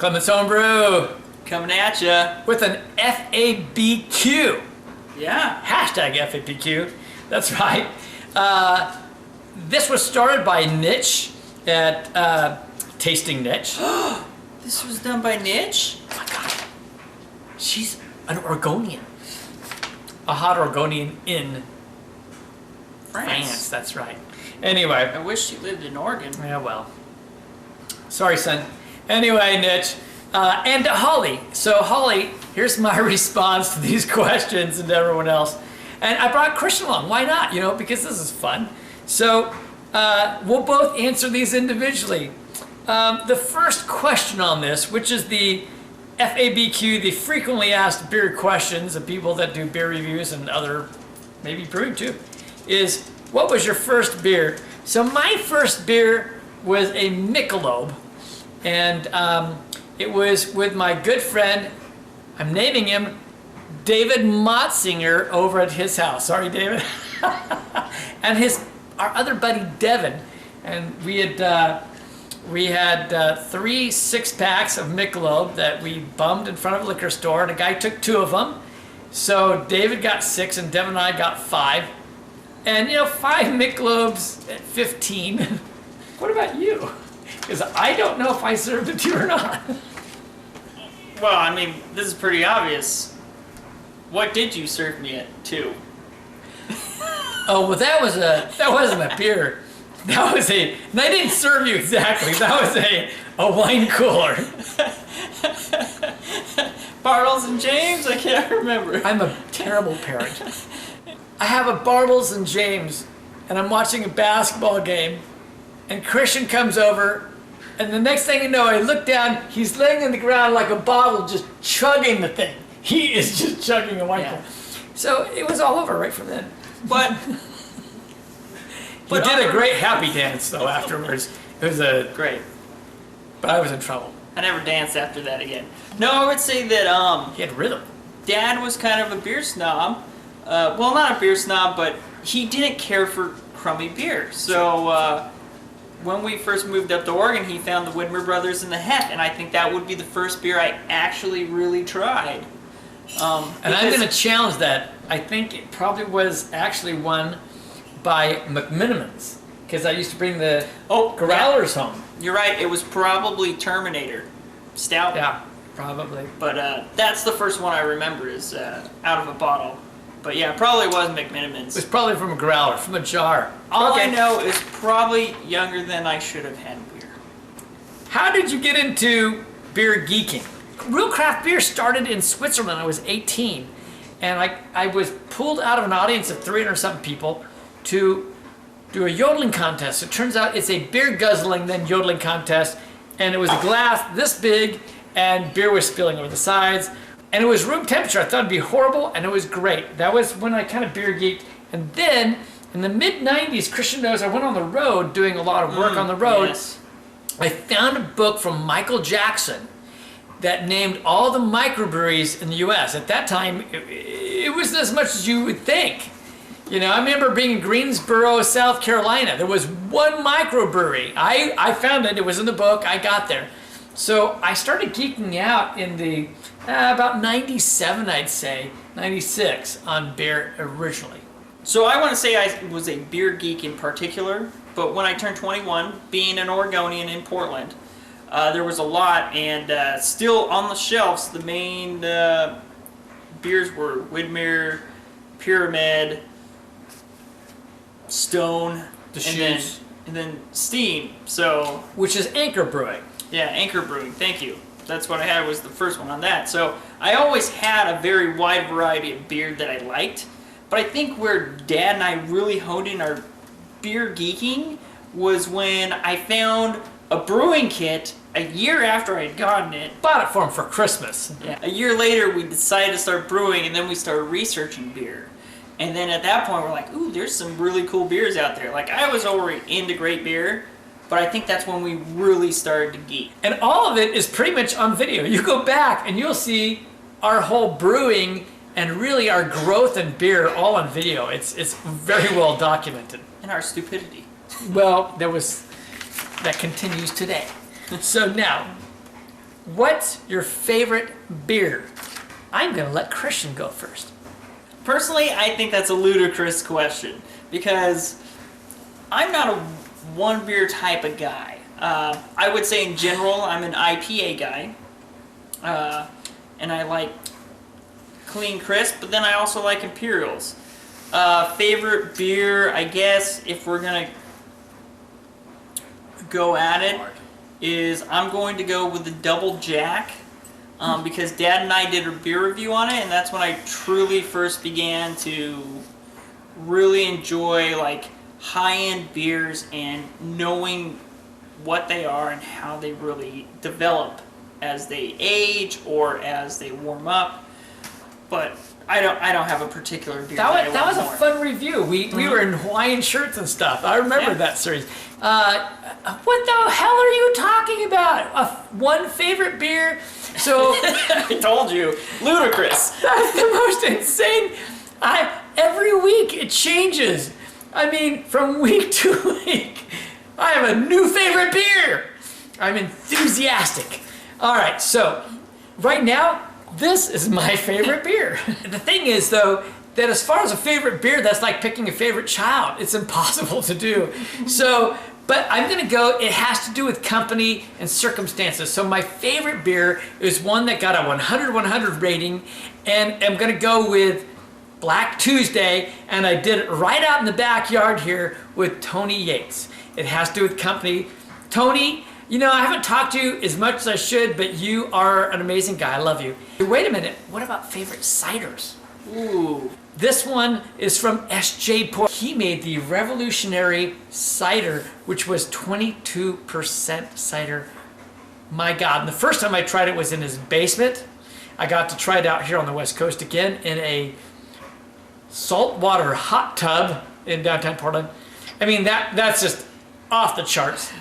Clement's Homebrew Coming at ya. with an FABQ. Yeah. Hashtag FABQ. That's right. This was started by Nitch at Tasting Nitch. This was done by Nitch? Oh my god. She's an Oregonian. A hot Oregonian in France. That's right. Anyway. I wish she lived in Oregon. Yeah, well. Sorry, son. Anyway, Nitch. And Holly. So, Holly, here's my response to these questions and everyone else. And I brought Christian along. Why not? You know, because this is fun. So, we'll both answer these individually. The first question on this, which is the FABQ, the frequently asked beer questions of people that do beer reviews and other, maybe brewing too, is what was your first beer? So my first beer was a Michelob, and it was with my good friend, I'm naming him, David Motzinger over at his house. Sorry, David. And our other buddy, Devin. And we had 3 6-packs of Michelob that we bummed in front of a liquor store, and a guy took 2 of them. So David got 6 and Devin and I got 5. And 5 Michelobs at 15. What about you? Because I don't know if I served it to you or not. Well, I mean, this is pretty obvious. What did you serve me at 2? Oh, well, that wasn't a beer. That was and I didn't serve you exactly. That was a wine cooler. Bartles and James? I can't remember. I'm a terrible parent. I have a Bartles and James, and I'm watching a basketball game, and Christian comes over, and the next thing you know, I look down, he's laying on the ground like a bottle, just chugging the thing. He is just chugging a wine cooler. So it was all over right from then. But he did a great happy dance, though, afterwards. It was great. But I was in trouble. I never danced after that again. No, I would say that He had rhythm. Dad was kind of a beer snob. Well, not a beer snob, but he didn't care for crummy beer. So when we first moved up to Oregon, he found the Widmer Brothers and the Hef, and I think that would be the first beer I actually really tried. And I'm going to challenge that. I think it probably was actually one by McMinimans, because I used to bring the growlers home. You're right, it was probably Terminator Stout. Yeah, probably. But that's the first one I remember is out of a bottle. But yeah, it probably was McMinimans. It was probably from a growler, from a jar. All I know is probably younger than I should have had beer. How did you get into beer geeking? Real craft beer started in Switzerland. I was 18, and I was pulled out of an audience of 300-something people to do a yodeling contest. It turns out it's a beer guzzling then yodeling contest, and it was a glass this big, and beer was spilling over the sides, and it was room temperature. I thought it'd be horrible, and it was great. That was when I kind of beer geeked. And then in the mid-90s, Christian knows I went on the road doing a lot of work on the road. Yes. I found a book from Michael Jackson that named all the microbreweries in the U.S. At that time, it wasn't as much as you would think. I remember being in Greensboro, South Carolina. There was one microbrewery. I found it. It was in the book. I got there. So I started geeking out in the about 97, I'd say, 96 on beer originally. So I want to say I was a beer geek in particular, but when I turned 21, being an Oregonian in Portland, there was a lot, and still on the shelves, the main beers were Widmer, Pyramid, Stone, and then Steen. So, which is Anchor Brewing. Yeah, Anchor Brewing. Thank you. That's what I had, was the first one on that. So I always had a very wide variety of beer that I liked, but I think where Dad and I really honed in our beer geeking was when I found a brewing kit a year after I had gotten it. Bought it for him for Christmas. Yeah. A year later, we decided to start brewing, and then we started researching beer. And then at that point, we're like, ooh, there's some really cool beers out there. Like, I was already into great beer, but I think that's when we really started to geek. And all of it is pretty much on video. You go back and you'll see our whole brewing and really our growth in beer all on video. It's very well documented. And our stupidity. Well, that continues today. So now, What's your favorite beer? I'm going to let Christian go first. Personally, I think that's a ludicrous question because I'm not a one beer type of guy. I would say in general, I'm an IPA guy. And I like clean crisp, but then I also like Imperials. Favorite beer, I guess, if we're going to go at it, is I'm going to go with the Double Jack. Because Dad and I did a beer review on it, and that's when I truly first began to really enjoy like high-end beers and knowing what they are and how they really develop as they age or as they warm up. But I don't have a particular beer. That was a more. fun review. We were in Hawaiian shirts and stuff. I remember that series. What the hell are you talking about? One favorite beer? So I told you, ludicrous. that's the most insane. Every week it changes. I mean, from week to week, I have a new favorite beer. I'm enthusiastic. All right, so right now, this is my favorite beer. The thing is, though, that as far as a favorite beer, that's like picking a favorite child. It's impossible to do. So, but I'm gonna go, it has to do with company and circumstances. So my favorite beer is one that got a 100/100 rating, and I'm gonna go with Black Tuesday, and I did it right out in the backyard here with Tony Yates. It has to do with company. Tony, you know, I haven't talked to you as much as I should, but you are an amazing guy. I love you. Wait a minute, what about favorite ciders? Ooh. This one is from S.J. Port. He made the revolutionary cider, which was 22% cider. My God, and the first time I tried it was in his basement. I got to try it out here on the West Coast again in a saltwater hot tub in downtown Portland. I mean, that's just off the charts.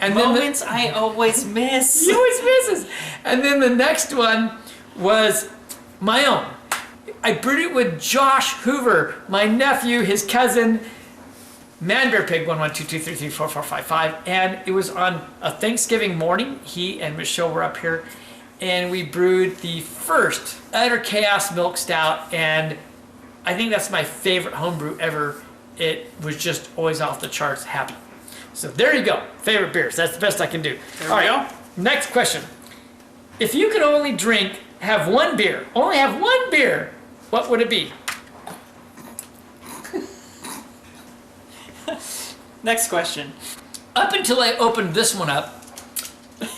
And Moments I always miss. he always misses. And then the next one was my own. I brewed it with Josh Hoover, my nephew, his cousin, Man Bear Pig 112233445, and it was on a Thanksgiving morning. He and Michelle were up here, and we brewed the first Utter Chaos Milk Stout, and I think that's my favorite homebrew ever. It was just always off the charts happy. So there you go, favorite beers. That's the best I can do. There we go. Next question. If you could only have one beer, only have one beer, what would it be? Next question. Up until I opened this one up,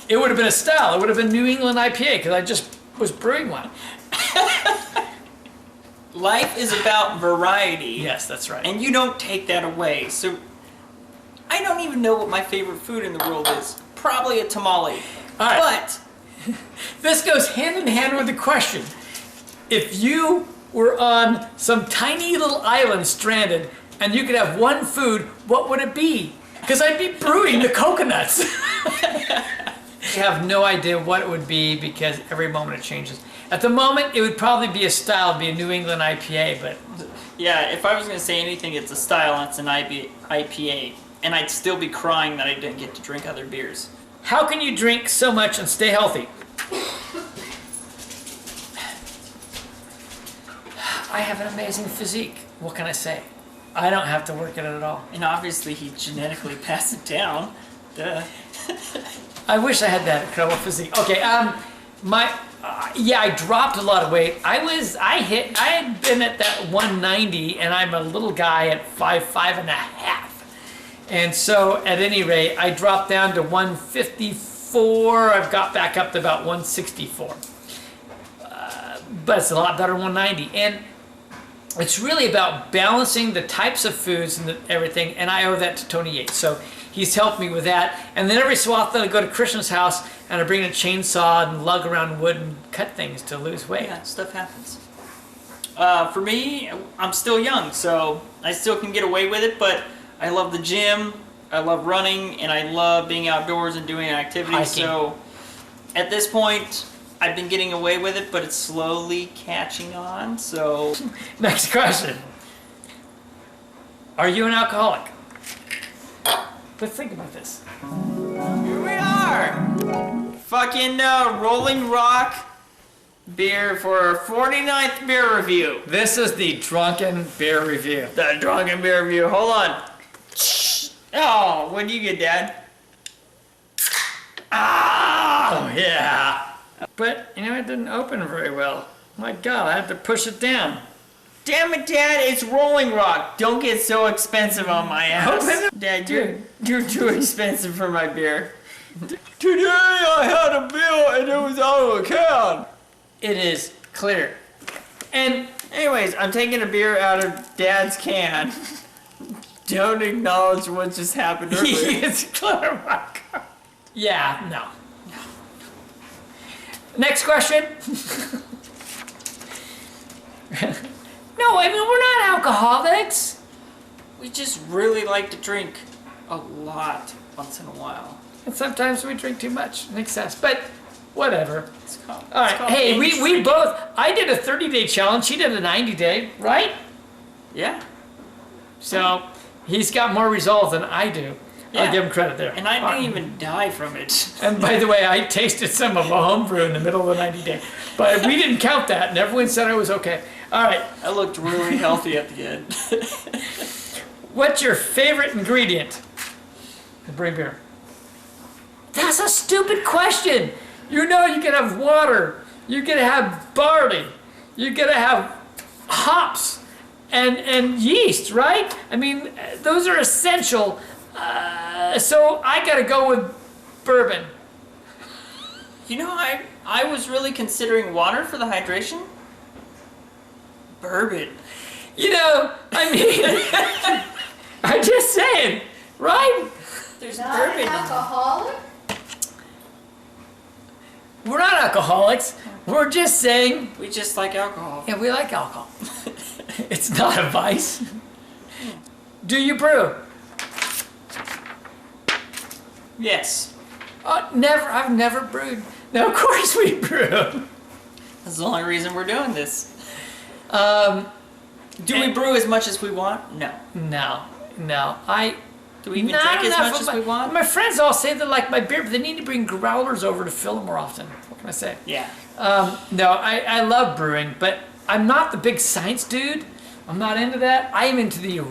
it would have been a style. It would have been New England IPA because I just was brewing one. Life is about variety. Yes, that's right. And you don't take that away. So I don't even know what my favorite food in the world is. Probably a tamale. All right. But This goes hand in hand with the question. If you were on some tiny little island stranded and you could have one food, what would it be? Because I'd be brewing the coconuts. I have no idea what it would be because every moment it changes. At the moment, it would probably be a style, it'd be a New England IPA, but yeah, if I was going to say anything, it's a style and it's an IPA. And I'd still be crying that I didn't get to drink other beers. how can you drink so much and stay healthy? I have an amazing physique. What can I say? I don't have to work at it at all. And obviously he genetically passed it down. Duh. I wish I had that incredible physique. Okay, yeah, I dropped a lot of weight. I had been at that 190, and I'm a little guy at 5'5.5". And so, at any rate, I dropped down to 154. I've got back up to about 164. But it's a lot better than 190. And it's really about balancing the types of foods and everything, and I owe that to Tony Yates. So he's helped me with that. And then every so often I go to Christian's house and I bring a chainsaw and lug around wood and cut things to lose weight. Yeah, stuff happens. For me, I'm still young, so I still can get away with it, but I love the gym, I love running, and I love being outdoors and doing activities. Hiking. So at this point, I've been getting away with it, but it's slowly catching on, so... Next question. Are you an alcoholic? Let's think about this. Here we are! fucking Rolling Rock beer for our 49th beer review. This is the drunken beer review. The drunken beer review. Hold on. Oh, what do you get, Dad? Ah! Oh, yeah. But, you know, it didn't open very well. My God, I had to push it down. Damn it, Dad, it's Rolling Rock. Don't get so expensive on my ass. Open it. Dad, you're too expensive for my beer. Today I had a beer and it was out of a can. It is clear. And anyways, I'm taking a beer out of Dad's can. Don't acknowledge what just happened earlier. it's clear. Yeah, no. Next question. No, I mean, we're not alcoholics. We just really like to drink a lot once in a while. And sometimes we drink too much in excess, but whatever. All right, hey, we both, I did a 30-day challenge, he did a 90-day, right? Yeah. So, he's got more resolve than I do. Yeah. I'll give him credit there. And I didn't even die from it. And by the way, I tasted some of a homebrew in the middle of the 90-day. But we didn't count that, and everyone said I was okay. All right. I looked really healthy at the end. What's your favorite ingredient in brewing beer? That's a stupid question. You know you can have water, you can have barley, you can have hops and yeast, right? I mean, those are essential. So I gotta go with bourbon. You know, I was really considering water for the hydration. Bourbon. You know, I mean, I'm just saying, right? There's Not bourbon. an alcoholic? We're not alcoholics. We're just saying, We just like alcohol. yeah, we like alcohol. It's not a vice. Do you brew? Yes. Never. I've never brewed. No, of course we brew. That's the only reason we're doing this. Do we and- brew as much as we want? No. No. Do we even Not drink as enough much of as we want? My friends all say they like my beer, but they need to bring growlers over to fill them more often. What can I say? Yeah. No, I love brewing, but I'm not the big science dude. I'm not into that. I'm into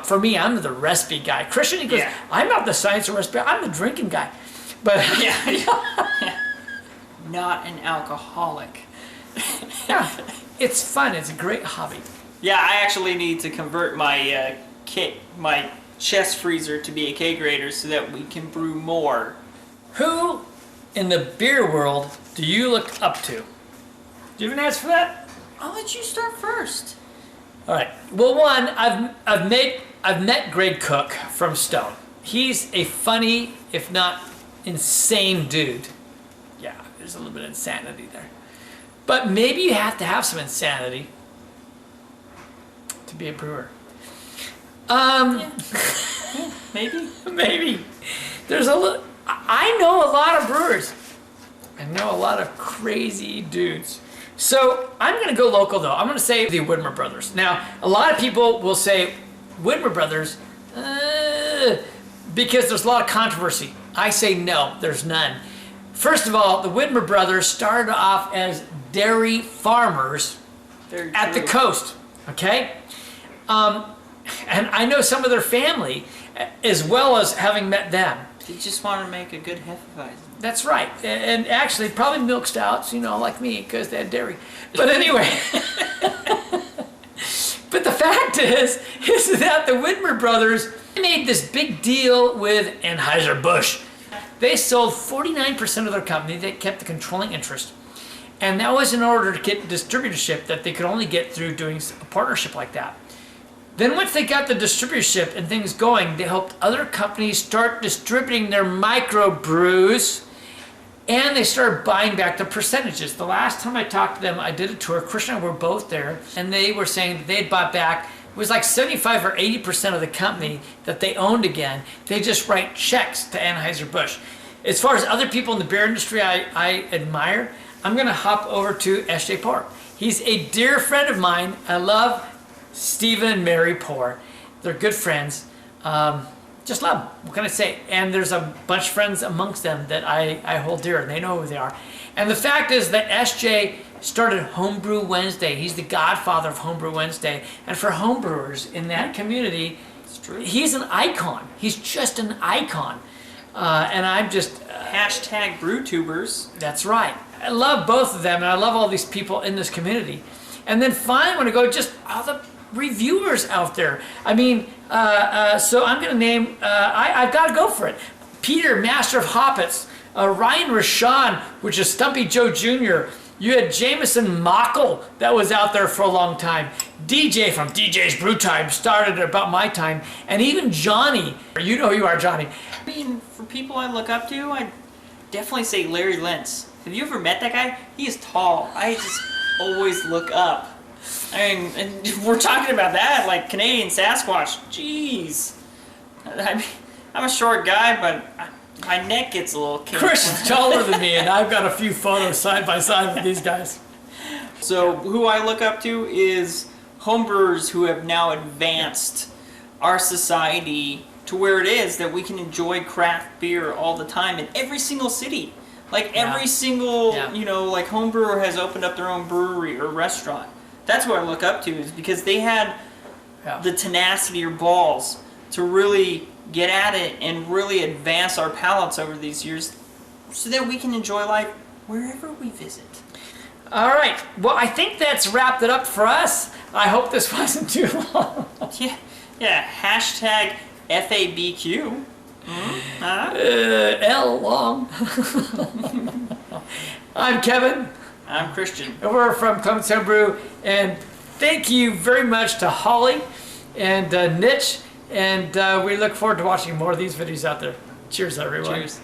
for me, I'm the recipe guy. Christian, he goes, Yeah. I'm not the science or recipe, I'm the drinking guy. But Yeah. Not an alcoholic. yeah, it's fun. It's a great hobby. Yeah, I actually need to convert my my chest freezer to be a kegerator so that we can brew more. Who in the beer world do you look up to? Do you have an answer for that? I'll let you start first. All right. Well, one, I've met Greg Cook from Stone. He's a funny, if not insane dude. Yeah, there's a little bit of insanity there. But maybe you have to have some insanity to be a brewer. Maybe. Maybe. I know a lot of brewers. I know a lot of crazy dudes. So I'm going to go local though. I'm going to say the Widmer Brothers. Now, a lot of people will say Widmer Brothers because there's a lot of controversy. I say no, there's none. First of all, the Widmer Brothers started off as dairy farmers Very at the true. coast, okay? And I know some of their family as well as having met them. They just want to make a good Hefeweizen. That's right. And actually, probably milk stouts, like me, because they had dairy. But anyway. But the fact is that the Widmer brothers made this big deal with Anheuser-Busch. They sold 49% of their company. They kept the controlling interest. And that was in order to get distributorship that they could only get through doing a partnership like that. Then once they got the distributorship and things going, they helped other companies start distributing their microbrews, and they started buying back the percentages. The last time I talked to them, I did a tour. Christian and I were both there, and they were saying that they had bought back, it was like 75 or 80% of the company that they owned again. They just write checks to Anheuser-Busch. As far as other people in the beer industry I admire, I'm going to hop over to S.J. Poor. He's a dear friend of mine. I love Stephen and Mary Poor. They're good friends. just love them. What can I say? And there's a bunch of friends amongst them that I hold dear, and they know who they are. And the fact is that SJ started Homebrew Wednesday. He's the godfather of Homebrew Wednesday. And for homebrewers in that community, It's true. he's an icon. He's just an icon. And I'm just... Hashtag BrewTubers. That's right. I love both of them, and I love all these people in this community. And then finally, I want to go just all the reviewers out there. I mean, so I'm going to name, I've got to go for it. Peter, Master of Hoppets, Ryan Rashawn, which is Stumpy Joe Jr., you had Jameson Mockle that was out there for a long time. DJ from DJ's Brew Time started at about my time. And even Johnny, you know who you are, Johnny. I mean, for people I look up to, I'd definitely say Larry Lentz. Have you ever met that guy? He is tall. I just always look up. I mean, and we're talking about that, like Canadian Sasquatch. Jeez. I mean, I'm a short guy, but my neck gets a little kinky. Christian's taller than me, and I've got a few photos side by side with these guys. So who I look up to is homebrewers who have now advanced our society to where it is that we can enjoy craft beer all the time in every single city. Like every single, you know, like homebrewer has opened up their own brewery or restaurant. That's what I look up to, is because they had the tenacity or balls to really get at it and really advance our palates over these years so that we can enjoy life wherever we visit. All right. Well, I think that's wrapped it up for us. I hope this wasn't too long. Yeah. Hashtag FABQ. L long. I'm Kevin. I'm Christian. And we're from Clements Homebrew. And thank you very much to Holly and Nitch. And we look forward to watching more of these videos out there. Cheers, everyone. Cheers.